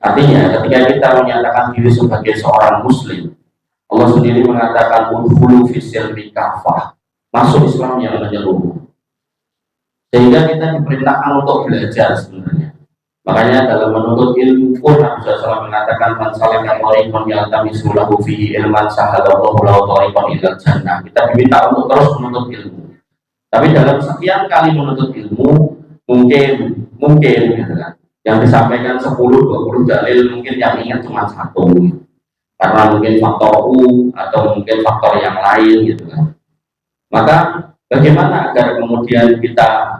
Artinya ketika kita menyatakan diri sebagai seorang muslim, Allah sendiri mengatakan udkhulu fis-silmi kafah, masuk Islam yang menyeluruh. Sehingga kita diperintahkan untuk belajar sebenarnya. Makanya dalam menuntut ilmu pun Nabi SAW mengatakan man salaka thariqan yaltamisu lahu fihi ilman sahalallahu lahu thariqan ilal jannah. Kita diminta untuk terus menuntut ilmu. Tapi dalam sekian kali menuntut ilmu mungkin gitu kan. Yang disampaikan 10-20 dalil mungkin yang ingat cuma satu. Karena mungkin faktor U atau mungkin faktor yang lain gitu kan. Maka bagaimana agar kemudian kita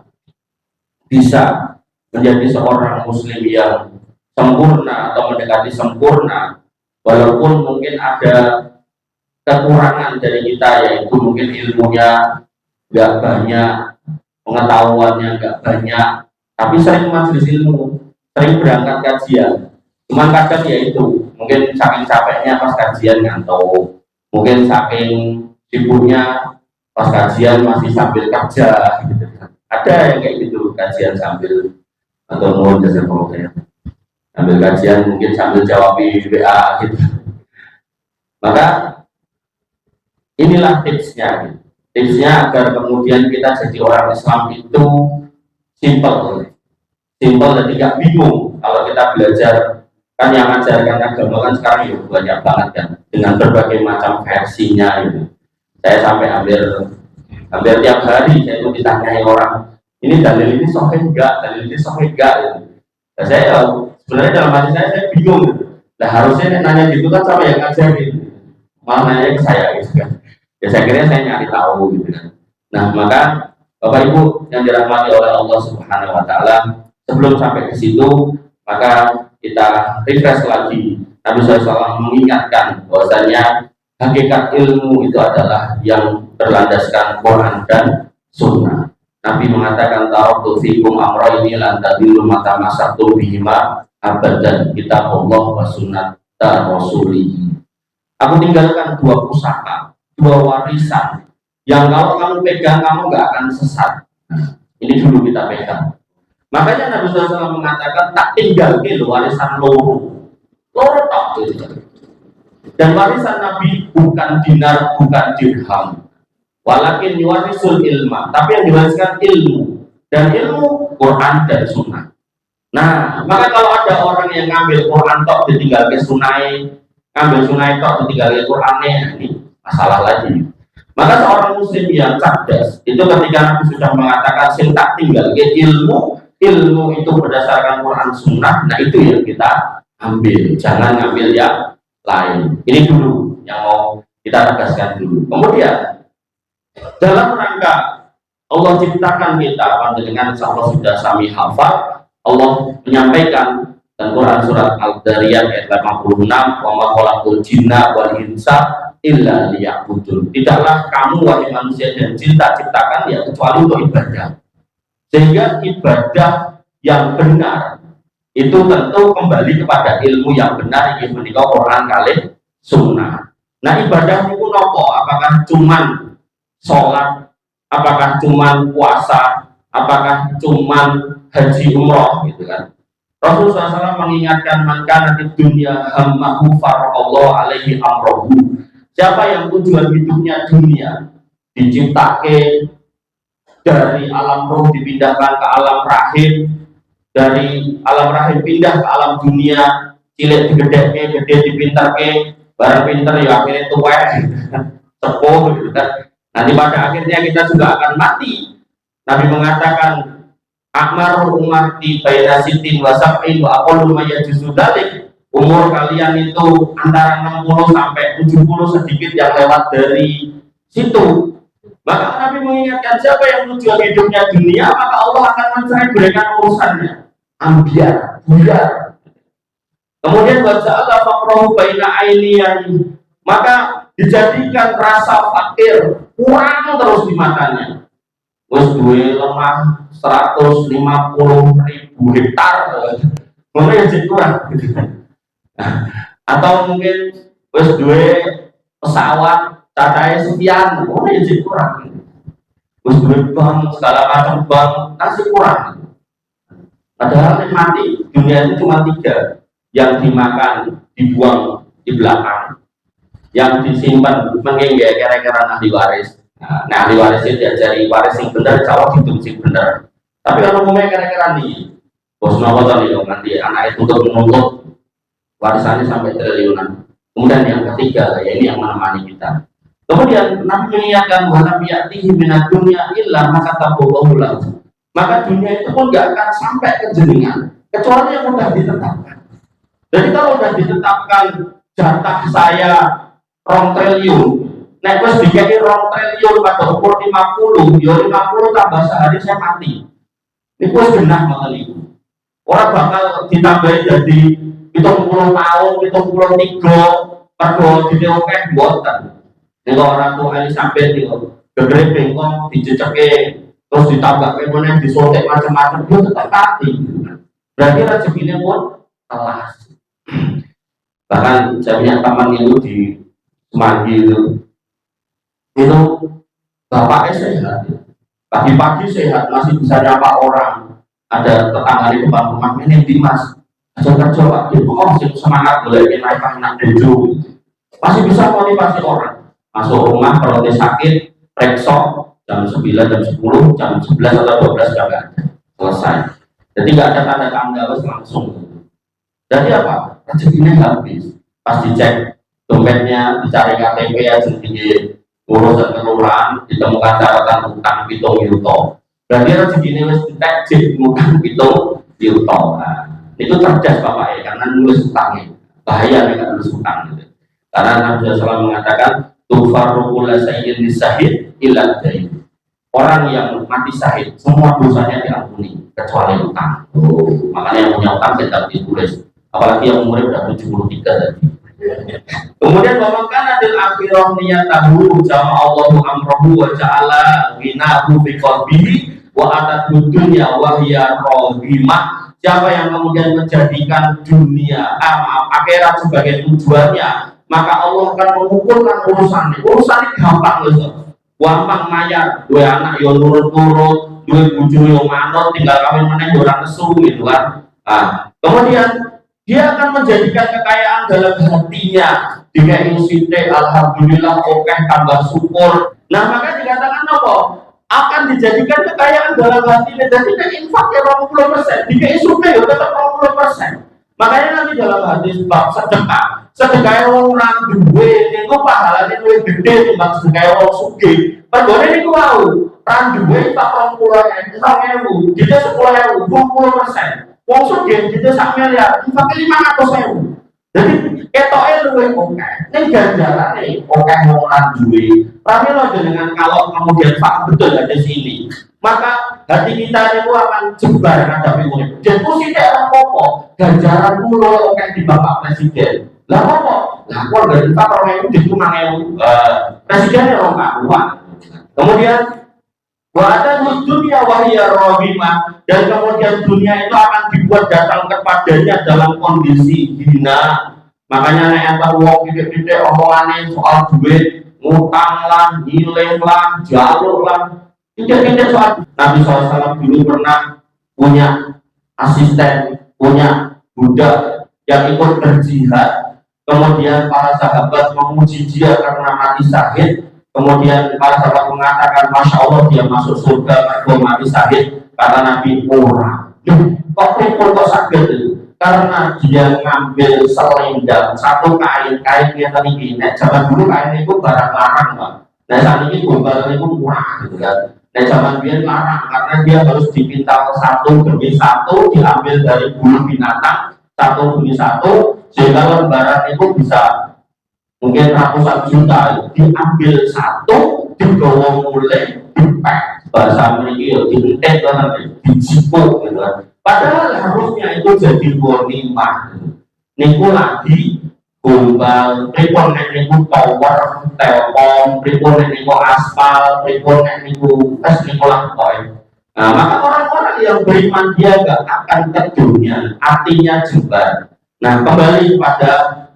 bisa menjadi seorang muslim yang sempurna atau mendekati sempurna, walaupun mungkin ada kekurangan dari kita, yaitu mungkin ilmunya nggak banyak, pengetahuannya nggak banyak, tapi sering majelis ilmu, sering berangkat kajian. Cuman kadang ya itu, mungkin saking capeknya pas kajian ngantuk, mungkin saking sibuknya pas kajian masih sambil kerja gitu. Ada yang kayak gitu, kajian sambil atau mau jasa ya, ambil kajian mungkin sambil jawab WA gitu. Maka inilah tipsnya agar kemudian kita jadi orang Islam itu simple dan tidak bingung kalau kita belajar. Kan yang mengajarkan agama kan sekarang ya banyak banget kan, dengan berbagai macam versinya gitu. Saya sampai hampir tiap hari saya itu ditanyai orang, ini dalil ini sahih enggak, dalil ini sahih enggak gitu. Nah, saya sebenarnya dalam hati saya bingung gitu. Nah harusnya nanya gitu kan sama yang ngajar gitu, malah nanya ke saya gitu kan. Ya saya kira saya nyari tahu gitu kan. Nah maka Bapak Ibu yang dirahmati oleh Allah Subhanahu Wa Taala, sebelum sampai ke situ maka kita refresh lagi. Nabi SAW mengingatkan bahwasanya hakikat ilmu itu adalah yang berlandaskan Quran dan Sunnah. Nabi mengatakan taraktu fikum amrayni lan tadillu mata masaktum bihima abadan, kitab Allah wa sunnata rasulih. Aku tinggalkan dua pusaka, dua warisan yang kalau kamu pegang kamu gak akan sesat. Ini dulu kita pegang. Makanya Nabi SAW mengatakan tak tinggal gitu warisan loro tok gitu. Dan warisan Nabi bukan dinar, bukan dirham, walakin yuwarisul ilma, tapi yang diwariskan ilmu, dan ilmu Quran dan Sunnah. Nah, maka kalau ada orang yang ngambil Quran tok ditinggal ke sunai, ngambil sunai tok ditinggal ke Qurannya, ini masalah lagi. Maka seorang muslim yang cerdas itu ketika Nabi sudah mengatakan sing tak tinggal ke ilmu itu berdasarkan Quran Sunnah, nah itu yang kita ambil, jangan ngambil yang lain. Ini dulu yang mau kita tegaskan dulu. Kemudian dalam rangka Allah ciptakan kita dengan Allah sudah sami hafal, Allah menyampaikan dan Quran surat Al-Dariyat ayat 86, wa ma khalaqul jinna wal insa illa liya'budun. Tidaklah kamu wahai manusia dan jin tak ciptakan ya kecuali untuk ibadah. Sehingga ibadah yang benar itu tentu kembali kepada ilmu yang benar, yang menikah Quran kali Sunnah. Nah ibadah itu nopo, apakah cuman sholat, apakah cuman puasa, apakah cuman haji umroh gitu kan. Rasulullah SAW mengingatkan man kana fid dunya hammahu faraqallahu alaihi amrohu. Siapa yang tujuan hidupnya dunia, diciptakan dari alam roh dipindahkan ke alam rahim, dari alam rahim pindah ke alam dunia, cilik digedeke, gede dipintarke, barang pinter ya akhirnya tua, sepuh gitu kan. Nanti pada akhirnya kita juga akan mati. Nabi mengatakan akmar umati baina sitin wa sab'in wa aqallu ma yajuzu dzalik. Umur kalian itu antara 60 sampai 70, sedikit yang lewat dari situ. Maka Nabi mengingatkan siapa yang tujuan hidupnya dunia, maka Allah akan mencerai berikan urusannya. Ambiar, buyar. Kemudian baca Allah faqrahu baina ainiyani, maka dijadikan rasa fakir kurang terus di matanya. Wes duwe lemah 150.000 hektar, mana yang jadi kurang? Atau mungkin wes duwe pesawat cacahe sekian, mana yang jadi kurang? Wes duwe bank segala macam bank, masih kurang. Padahal mati dunia itu cuma 3, yang dimakan dibuang di belakang, yang disimpan mungkin ya kira-kira ahli waris. Nah ahli waris itu diajari waris yang benar, cawak hidup sing benar. Tapi kalau umumnya kira-kira nih, bos nopo tadi nanti anak itu untuk menuntut warisannya sampai triliunan. Kemudian yang ketiga, ya ini yang menemani kita. Kemudian Nabi mengingatkan bahwa ya'tihi minad dunya illa maka tabawahu lahu. Maka dunia itu pun gak akan sampai ke jenengan kecuali yang sudah ditetapkan. Jadi kalau sudah ditetapkan jatah saya 2 triliun, nek wis dikeki 2 triliun pada umur 50, ya 50 tambah sehari saya mati. Itu wis genah ngoten niku. Ora bakal ditambahi jadi 70 tahun, 73 pergo dite akeh mboten. Nek orang tua Elizabeth itu gegere bengkong diceceke terus ditambah kemudian disotek macam-macam dia tetap mati. Berarti rezekinya pun telas. Bahkan saya punya teman itu di Semanggi itu bapaknya sehat, pagi-pagi sehat masih bisa nyapa orang. Ada tetangga di depan rumah ini Dimas, kerja Pak, semangat boleh naik anak dojo, masih bisa motivasi orang. Masuk rumah kalau dia sakit, rekso jam 9, jam 10, jam 11 atau 12 jam selesai. Jadi nggak ada tanda-tanda harus langsung. Jadi apa? Rezekinya habis. Pas dicek dompetnya, dicari KTP aja tinggi urusan kelurahan, ditemukan catatan utang pitung yuto. Berarti rezekinya harus dicek bukan pitung yuto. Nah, itu cerdas bapak ya, karena nulis utangnya. Bahaya nih nulis utang gitu. Karena Nabi SAW mengatakan tufarrukul sayyidin sahid illa dain. Orang yang mati syahid semua dosanya diampuni kecuali utang. Makanya yang punya utang tidak ditulis. Apalagi yang umurnya sudah 73 tadi. Kemudian bahkan adil akhirah niyatahu jama Allahu amrohu wa ja'ala ghinahu bi qalbihi wa atatu dunya wa hiya rahimah. Siapa yang kemudian menjadikan dunia akhirat sebagai tujuannya, maka Allah akan mengumpulkan urusan ini gampang loh. Gampang mayar, dua anak yo nurut-nurut, dua bojo yo manut, tinggal kawin meneh yo ora nesu gitu kan. Nah, kemudian dia akan menjadikan kekayaan dalam hatinya. Jika insite alhamdulillah oke tambah syukur. Nah, maka dikatakan apa? Akan dijadikan kekayaan dalam hatinya. Jadi nek infak ya 20%, jika syukur ya tetap 20%. Makanya nanti dalam hadis bab sedekah, sedekah wong ora duwe niku pahalane luwih gede timbang sedekah wong sugih. Pergone niku wau, ra duwe tak 20.000, jika 10.000, 20%. Wong sugih jika 1 miliar, infake 500.000. Jadi ketoke luwih akeh. Ning ganjarane akeh wong ora duwe. Tapi lo dengan kalau kemudian paham betul ada sini, maka hati kita itu akan jebar menghadapi urip. Dan posisi orang pokok, ganjaran pulau oke di Bapak Presiden. Lah apa? Lah aku dari kita orang itu cuma yang presidennya orang kuat. Kemudian wa'ada dunia wahiyar rohimah, dan kemudian dunia itu akan dibuat datang kepadanya dalam kondisi hina. Makanya yang tahu wong gede-gede omongannya soal duit, ngutang lah, nilai lah, jalur lah. Tidak soal Nabi SAW dulu pernah punya asisten, punya budak yang ikut berjihad. Kemudian para sahabat memuji dia karena mati syahid. Kemudian para sahabat mengatakan, Masya Allah dia masuk surga karena mati syahid. Kata Nabi, orang kok pripun kok sakit itu? Karena dia ngambil selendang satu kainnya tadi. Nah, zaman dulu kain itu barang larang, Pak. Nah, saat ini barang itu murah gitu kan. Nah, zaman dia larang karena dia harus dipintal satu demi satu, diambil dari bulu binatang satu demi satu, sehingga lembaran itu bisa mungkin ratusan juta. Diambil satu, dibawa mulai, dipek bahasa mereka, diintek nanti, dijipuk gitu kan. Padahal harusnya itu jadi ghanimah. Niku lagi gombal, pripun nek niku tower, telkom, pripun nek niku aspal, pripun nek niku niku langkoe. Nah, maka orang-orang yang beriman dia gak akan ke dunia, artinya jebar. Nah, kembali pada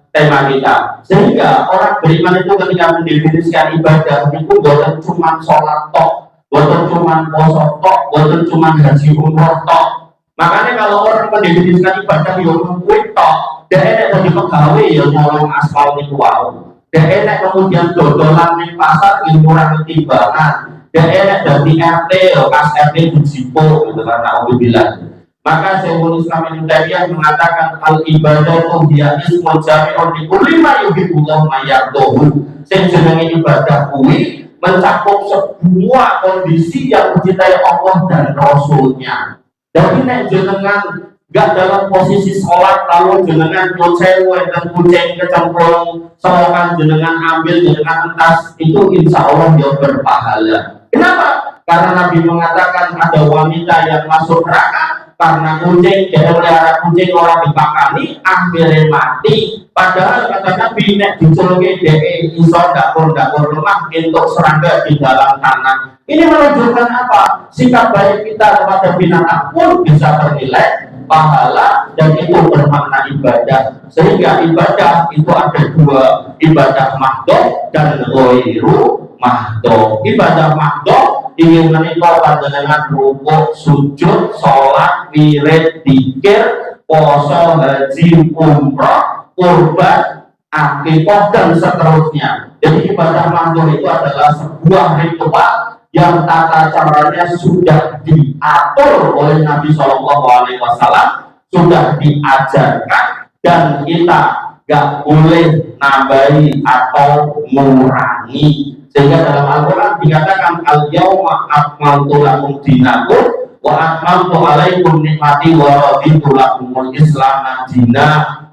tema kita. Sehingga orang beriman itu ketika mendefinisikan ibadah itu bukan cuma sholat tok, bukan cuma puasa tok, bukan cuma haji umroh tok. Makanya kalau orang mendefinisikan ibadah yang kuit tok, dia enak jadi pegawai ya nyolong aspal niku wau. Dia enak kemudian dodolan di pasar yang kurang timbangan. Dia enak jadi RT ya kas RT dijipo gitu kan, alhamdulillah. Maka Syekhul Islam Ibnu Taimiyah mengatakan al ibadatu hiya ismun jami'un li kulli ma yuhibbullahu ma yardahu. Sing jenenge ibadah kuwi mencakup semua kondisi yang dicintai Allah dan Rasulnya. Jadi nek jenengan gak dalam posisi sholat lalu jenengan cewek dan kucing kecemplung selokan jenengan ambil jenengan entas, itu insya Allah dia berpahala. Kenapa? Karena Nabi mengatakan ada wanita yang masuk neraka karena kucing, dia melihara kucing orang dipakani akhirnya mati. Padahal kata Nabi nek dicelungi DE iso dapur lemah untuk serangga di dalam tanah. Ini menunjukkan apa? Sikap baik kita kepada binatang pun bisa bernilai pahala dan itu bermakna ibadah. Sehingga ibadah itu ada dua, ibadah mahdoh dan ghairu mahdoh. Ibadah mahdoh ingin menikah panjenengan rukuk, sujud, sholat, wirid, dzikir, poso, haji, umroh, kurban, akikah dan seterusnya. Jadi ibadah mahdoh itu adalah sebuah ritual yang tata caranya sudah diatur oleh Nabi Shallallahu Alaihi Wasallam, sudah diajarkan dan kita gak boleh nambahi atau mengurangi. Sehingga dalam Al-Quran dikatakan al-yawma akmaltu lakum dinakum wa akmaltu alaikum nikmati wa raditu lakumul islam dina.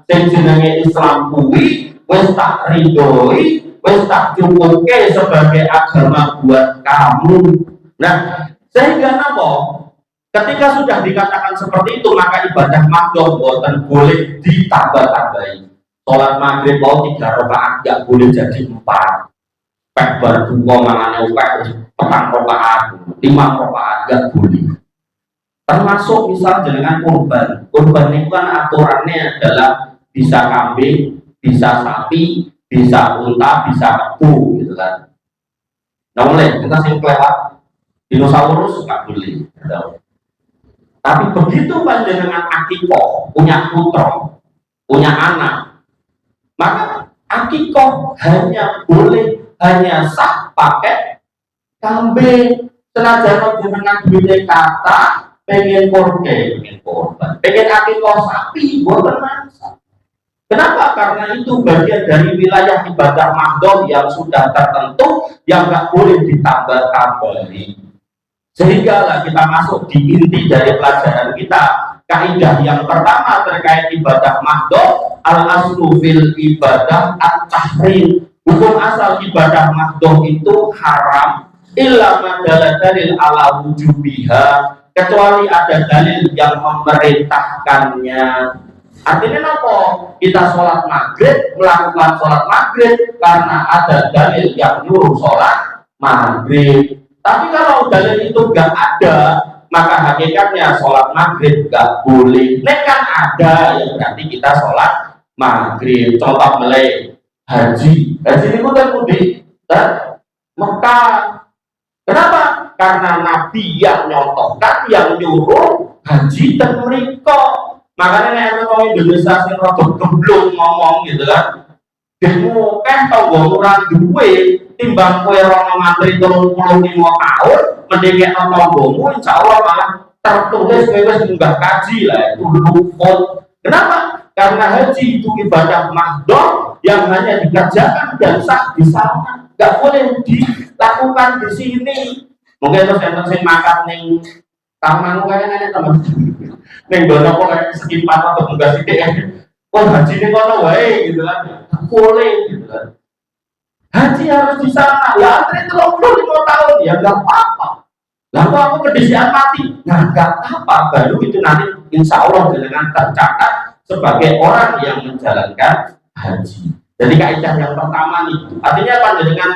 Sing jenenge Islam kuwi wis tak ridhoi, wis tak cukuke sebagai agama buat kamu. Nah, sehingga napa? Ketika sudah dikatakan seperti itu, maka ibadah mahdoh boten boleh ditambah-tambahi. Sholat maghrib mau 3 rakaat gak boleh jadi 4. Pek berbuka mangane upek petang rakaat, 5 rakaat gak boleh. Termasuk misal dengan kurban. Kurban itu kan aturannya adalah bisa kambing, bisa sapi, bisa unta, bisa kebu gitu kan. Nah boleh, kita sing kelewat dinosaurus gak boleh. Tapi begitu panjenengan akikoh, punya putra, punya anak, maka akikoh hanya sah pakai kambing. Senajan jenengan duwe kata pengen korban, pengen akikoh sapi, boten masalah. Kenapa? Karena itu bagian dari wilayah ibadah mahdoh yang sudah tertentu yang nggak boleh ditambah-tambahi. Sehingga kita masuk di inti dari pelajaran kita. Kaidah yang pertama terkait ibadah mahdoh, al-aslu fil ibadah at-tahrim. Hukum asal ibadah mahdoh itu haram illa madala dalil ala wujubiha, kecuali ada dalil yang memerintahkannya. Artinya apa? Kita sholat maghrib, melakukan sholat maghrib karena ada dalil yang nyuruh sholat maghrib. Tapi kalau dalil itu gak ada, maka hakikatnya sholat maghrib gak boleh. Nek kan ada, ya berarti kita sholat maghrib. Contoh mulai haji ini kan mudik dan Mekah. Kenapa? Karena Nabi yang nyontohkan, yang nyuruh haji dan mereka. Makanya nek orang Indonesia sing rada gemblung ngomong gitu kan, demo kan tau ora duwe timbang kowe ora ngantri 35 tahun mending nek tanggomu insyaallah malah tertulis kowe wis munggah kaji lah, itu luput. Kenapa? Karena haji itu ibadah mahdoh yang hanya dikerjakan dan sah di sana, nggak boleh dilakukan di sini. Mungkin terus yang sing makan ning taman kayak nenek teman, ning dono kok kayak sekitar atau enggak sih kayak, oh haji ini kono wae gitu kan, boleh gitu kan. Haji harus di sana, ya antri 35 tahun ya nggak apa-apa. Lalu aku kedisian mati, nah nggak apa, baru itu nanti insya Allah dengan tercatat sebagai orang yang menjalankan haji. Jadi kaidah yang pertama nih, artinya apa? Dengan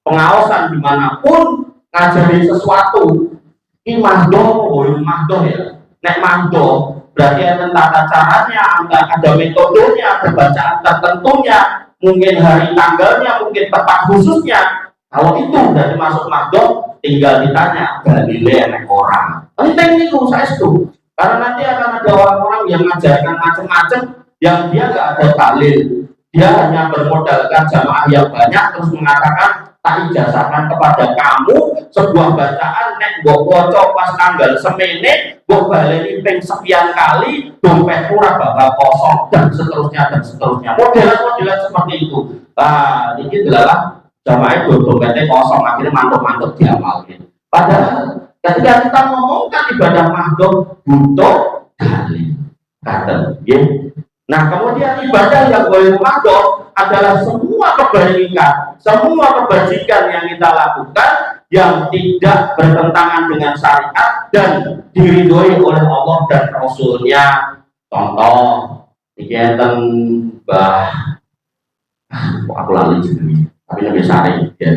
pengawasan dimanapun ngajari sesuatu, ini mahdoh ya. Nek mahdoh berarti ada tata caranya, ada metodenya, ada bacaan tertentunya, mungkin hari tanggalnya, mungkin tempat khususnya. Kalau itu dari masuk mahdoh, tinggal ditanya dalile nek orang. Penting itu saya setuju. Karena nanti akan ada orang-orang yang mengajarkan macam-macam yang dia nggak ada dalil, dia hanya bermodalkan jamaah yang banyak terus mengatakan tak ijazahkan kepada kamu sebuah bacaan nek mbok waca pas tanggal semene mbok baleni ping sekian kali dompet ora bakal kosong dan seterusnya modelan seperti itu. Nah ini adalah jamaah itu dompetnya kosong akhirnya mantuk-mantuk diamalkan. Padahal ketika kita ngomongkan ibadah mahdhum butuh dalil. Kata, ya. Nah kemudian ibadah yang boleh mahdhum adalah semua kebaikan, semua kebajikan yang kita lakukan yang tidak bertentangan dengan syariat dan diridhoi oleh Allah dan Rasulnya. Contoh, iki enten Mbah, aku lali jenenge, tapi lebih sare ya.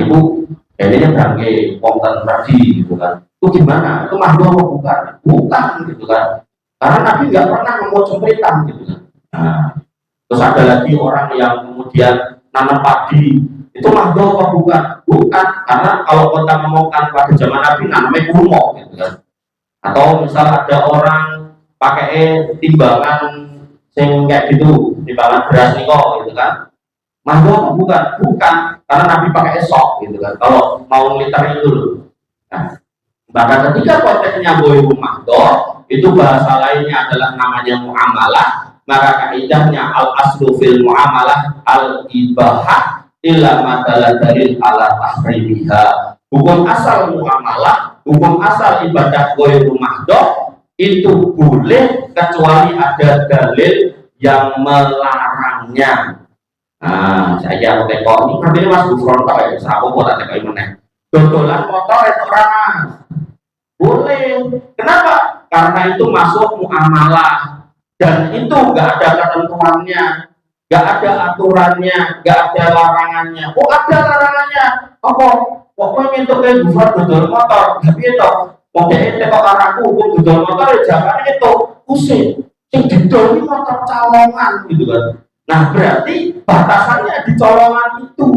Niku ini berangke konten tadi gitu kan. Itu gimana? Itu mahdhum apa bukan? Bukan gitu kan. Karena Nabi nggak pernah ngomong cempritan gitu kan. Nah, terus ada lagi orang yang kemudian nanam padi, itu mahdhum apa bukan? Bukan, karena kalau kita ngomongkan pada zaman Nabi namanya kurma gitu kan. Atau misal ada orang pakai timbangan sing kayak gitu, timbangan beras niko gitu kan. Mahdhum apa bukan? Bukan, karena Nabi pakai esok gitu kan. Kalau mau liter itu loh. Nah, bahkan ketika konteksnya boleh mahdhum, itu bahasa lainnya adalah namanya muamalah, maka kaidahnya al aslu fil muamalah al ibahah illa madalla dalil ala tahrimiha. Hukum asal muamalah, hukum asal ibadah ghairu mahdhum itu boleh kecuali ada dalil yang melarangnya. Nah, saya tekok ini kan ini Mas Gufron tak ya, sapo kok tak tekok meneh. Dodolan motor itu orang boleh. Kenapa? Karena itu masuk muamalah dan itu nggak ada ketentuannya, nggak ada aturannya, nggak ada larangannya. Oh ada larangannya, apa? Pokoknya itu kayak buat dodol motor, tapi itu pokoknya tekok araku hukum dodol motor ya jangan itu pusing. Yang didol ini motor colongan gitu kan. Nah berarti batasannya di colongan itu.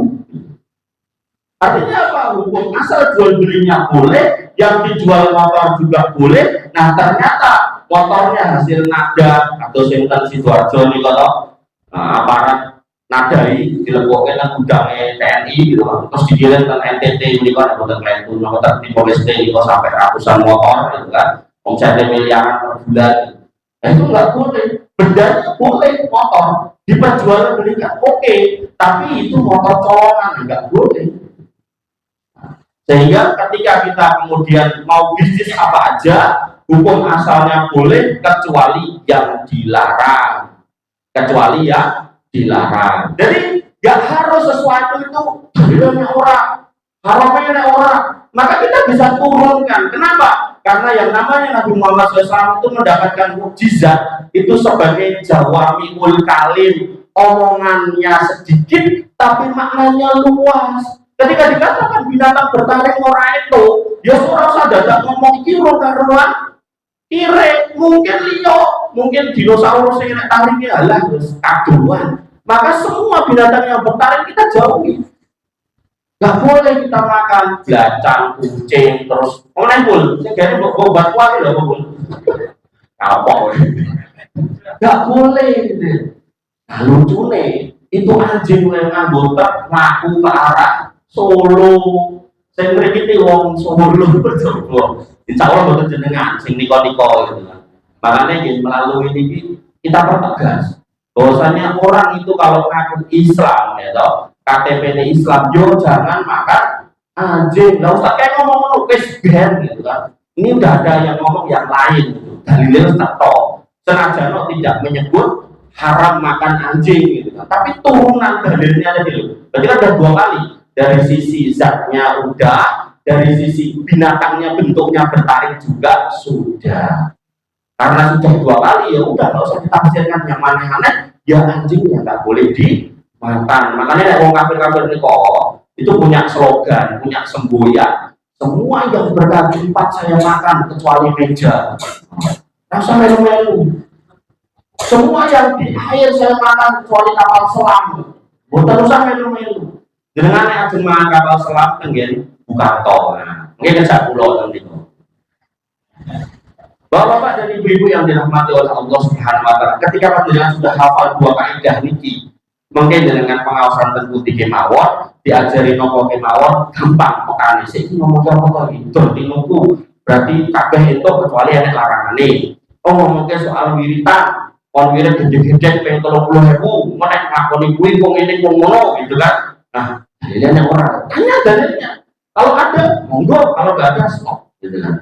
Artinya apa? Hukum asal jual belinya boleh, yang dijual motor juga boleh. Nah ternyata motornya hasil nada atau simpan Sidoarjo nih kalau aparat nadai dilebokkan dengan gudangnya TNI gitu kan. Terus digiring ke NTT ini kan ada klien itu nomor di Polres itu sampai ratusan motor gitu kan. Omsetnya miliaran per bulan. Nah, itu nggak boleh. Bendanya boleh motor diperjualbelikan oke, tapi itu motor colongan nggak boleh. Sehingga ketika kita kemudian mau bisnis apa aja, hukum asalnya boleh kecuali yang dilarang. Kecuali yang dilarang. Jadi nggak harus sesuatu itu dalilnya orang, haramnya orang. Maka kita bisa turunkan. Kenapa? Karena yang namanya Nabi Muhammad SAW itu mendapatkan mukjizat itu sebagai jawamiul kalim, omongannya sedikit tapi maknanya luas. Ketika dikatakan binatang bertaring orang itu, ya seorang sadar ngomong iki ora karuan, kire mungkin liyo, mungkin dinosaurus yang taringnya halah terus kaduan. Maka semua binatang yang bertaring kita jauhi. Gak boleh kita makan belacan, kucing, terus menempul. Saya kira mau batuan loh, mau kapok. Gak boleh gitu. Nah, lucu nih, itu anjing yang anggota ngaku ke arah Solo. Saya mriki wong Solo betul. Insya Allah betul jenengan sing niko-niko gitu kan. Makanya melalui ini kita pertegas bahwasanya orang itu kalau ngaku Islam ya toh, KTP Islam yo jangan makan anjing. Enggak usah kayak ngomong wis ben gitu kan. Ini udah ada yang ngomong yang lain gitu. Dalilnya tertok. Senajan tidak menyebut haram makan anjing gitu kan. Tapi turunan dalilnya ada dulu. Berarti ada dua kali. Dari sisi zatnya udah, dari sisi binatangnya bentuknya bertaring juga sudah. Karena sudah dua kali ya udah nggak usah ditafsirkan yang mana-mana. Ya anjingnya nggak boleh dimakan. Makanya orang kafir-kafir ini kok itu punya slogan, punya semboyan. Semua yang berkaki empat saya makan kecuali meja. Rasa melu-melu. Semua yang di air saya makan kecuali kapal selam. Bukan usah melu-melu. Dengan yang ajeng mangan kapal selam tenggen buka tol. Mungkin kejak pulau nanti. Bapak-bapak dan ibu-ibu yang dirahmati oleh Allah Subhanahu Subhanahu wa taala. Ketika panjenengan sudah hafal dua kaidah niki, mungkin dengan pengawasan tentu di kemawon, diajari nopo kemawon, gampang pekane. Saiki ngomong apa to iki? Tinuku berarti kabeh itu kecuali ada larangane. Oh ngomongke soal wiritan, kon wirid gede-gede pengen 30.000, menek ngakoni kuwi wong ini wong ngono gitu kan. Nah, dalilnya orang tanya dalilnya. Kalau ada, monggo, kalau nggak ada, stop gitu kan.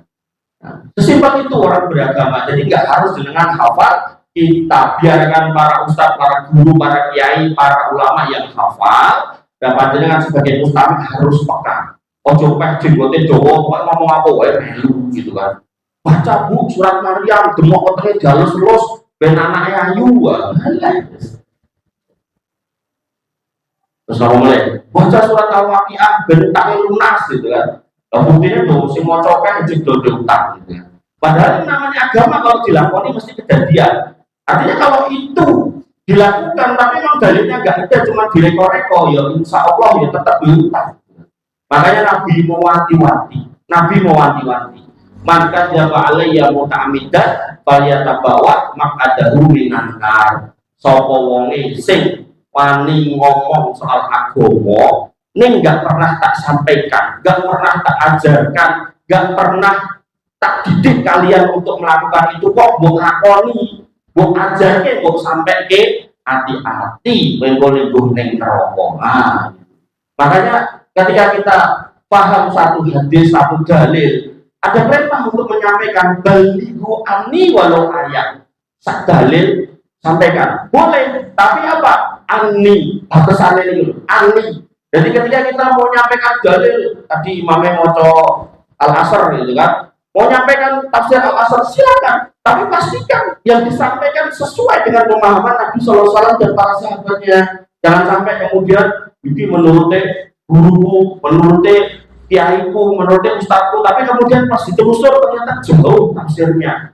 Nah, sesimpel itu orang beragama. Jadi nggak harus dengan hafal. Kita biarkan para ustadz, para guru, para kiai, para ulama yang hafal. Dan panjenengan sebagai ustadz harus peka. Ojo pek jenggote Jawa, pokoknya ngomong apa wae melu gitu kan. Baca bu surat Maryam, demok otaknya jalus-lus, ben anaknya ayu. Terus kamu mulai baca surat Al-Waqiah, ben utangnya lunas gitu kan. Buktinya tuh si mau copet judul utang gitu kan. Padahal ini namanya agama, kalau dilakoni mesti kejadian. Artinya kalau itu dilakukan tapi memang dalilnya nggak ada, cuma direko-reko, ya insya Allah ya tetap berutang. Makanya Nabi mewanti-wanti. Maka jaba alayya muta'amidan falyatabawa maq'adahu minan nar. Sapa wonge sing wani ngomong soal agama ning nggak pernah tak sampaikan, nggak pernah tak ajarkan, nggak pernah tak didik kalian untuk melakukan itu, kok mbok lakoni, mbok ajarke, mbok sampaike, hati-hati mengko ning neraka. Nah, makanya ketika kita paham satu hadis, satu dalil, ada perintah untuk menyampaikan balighu anni walau ayat. Sak dalil sampaikan. Boleh, tapi apa? Anni. Batasannya ini anni. Jadi ketika kita mau menyampaikan dalil, tadi imamnya maca Al-Asr gitu kan. Mau menyampaikan tafsir Al-Asr silakan, tapi pastikan yang disampaikan sesuai dengan pemahaman Nabi SAW dan para sahabatnya. Jangan sampai kemudian ini menurut guruku, menurut kiaiku, menurut ustadku, tapi kemudian pas ditelusur ternyata jauh tafsirnya.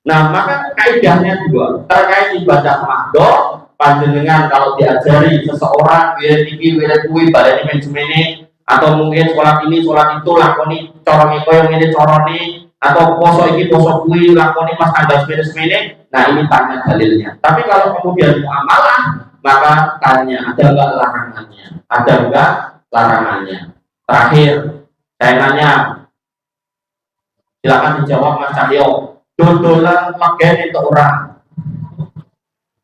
Nah, maka kaidahnya dua terkait ibadah mahdoh. Panjenengan kalau diajari seseorang wirid iki wirid kuwi baleni menjemene, atau mungkin sholat ini sholat itu lakoni corone koyo ngene corone, atau poso iki poso kuwi lakoni pas tanggal semene. Nah, ini tanya dalilnya. Tapi kalau kemudian muamalah, maka tanya ada enggak larangannya? Ada enggak larangannya? Terakhir, saya nanya, silakan dijawab Mas Cahyo. Dodolan legen itu orang.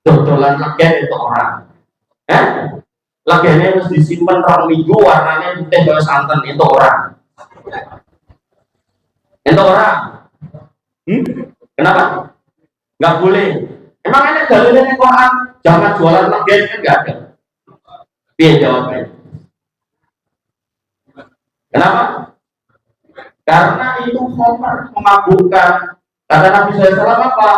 Dodolan legen itu orang. Legennya harus disimpan 2 minggu, warnanya putih kayak santan, itu orang. Itu orang. Kenapa? Nggak boleh. Emang ada dalilnya di Quran? Jangan jualan legen, kan nggak ada. Biar jawabnya. Kenapa? Karena itu khamr, memabukkan. Kata Nabi SAW apa?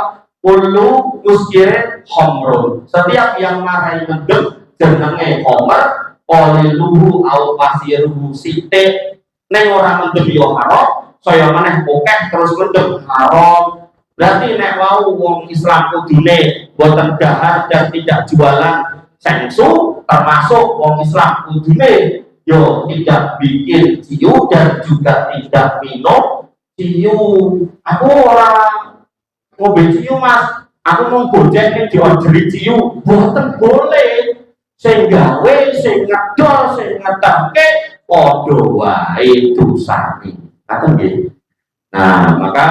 Kullu muskirin khamrun. Setiap yang marai mendem jenenge khamr, qaliluhu au fasiruhu site. Neng orang mendem yo haram, saya maneh bokeh terus mendem haram. Berarti nek wau wong Islam kudune boten dahar dan tidak jualan sensu, termasuk wong Islam kudune yo tidak bikin ciu dan juga tidak minum ciu. Aku orang ngombe ciu Mas, aku mau gojek ning diojeri ciu, boten boleh. Sing gawe, sing ngedol, sing ngetake padha wae dosane. Ngaten nggih. Nah, maka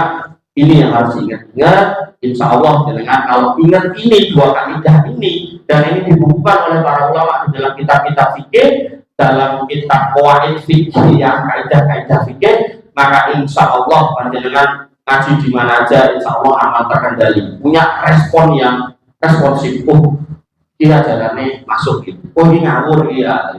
ini yang harus diingat-ingat. Insya Allah dengan kalau ingat ini dua kaidah ini, dan ini dibukukan oleh para ulama di dalam kitab-kitab fikih, dalam kitab qawaid fikih yang kaidah-kaidah fikih, maka insya Allah panjenengan ngaji di mana aja, insya Allah aman terkendali, punya respon yang responsif. Kira jalannya masuk gitu. Oh ini ngawur ya,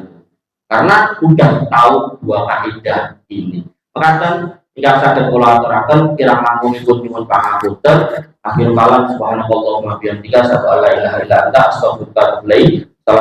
karena udah tahu dua kaidah ini. Makanya tidak sadar pola aturakan kira ngomong ikut nyuwun pangapunten. Akhir kalam subhanallah wa bihamdika asyhadu an la ilaha illa anta astaghfiruka wa atubu ilaik.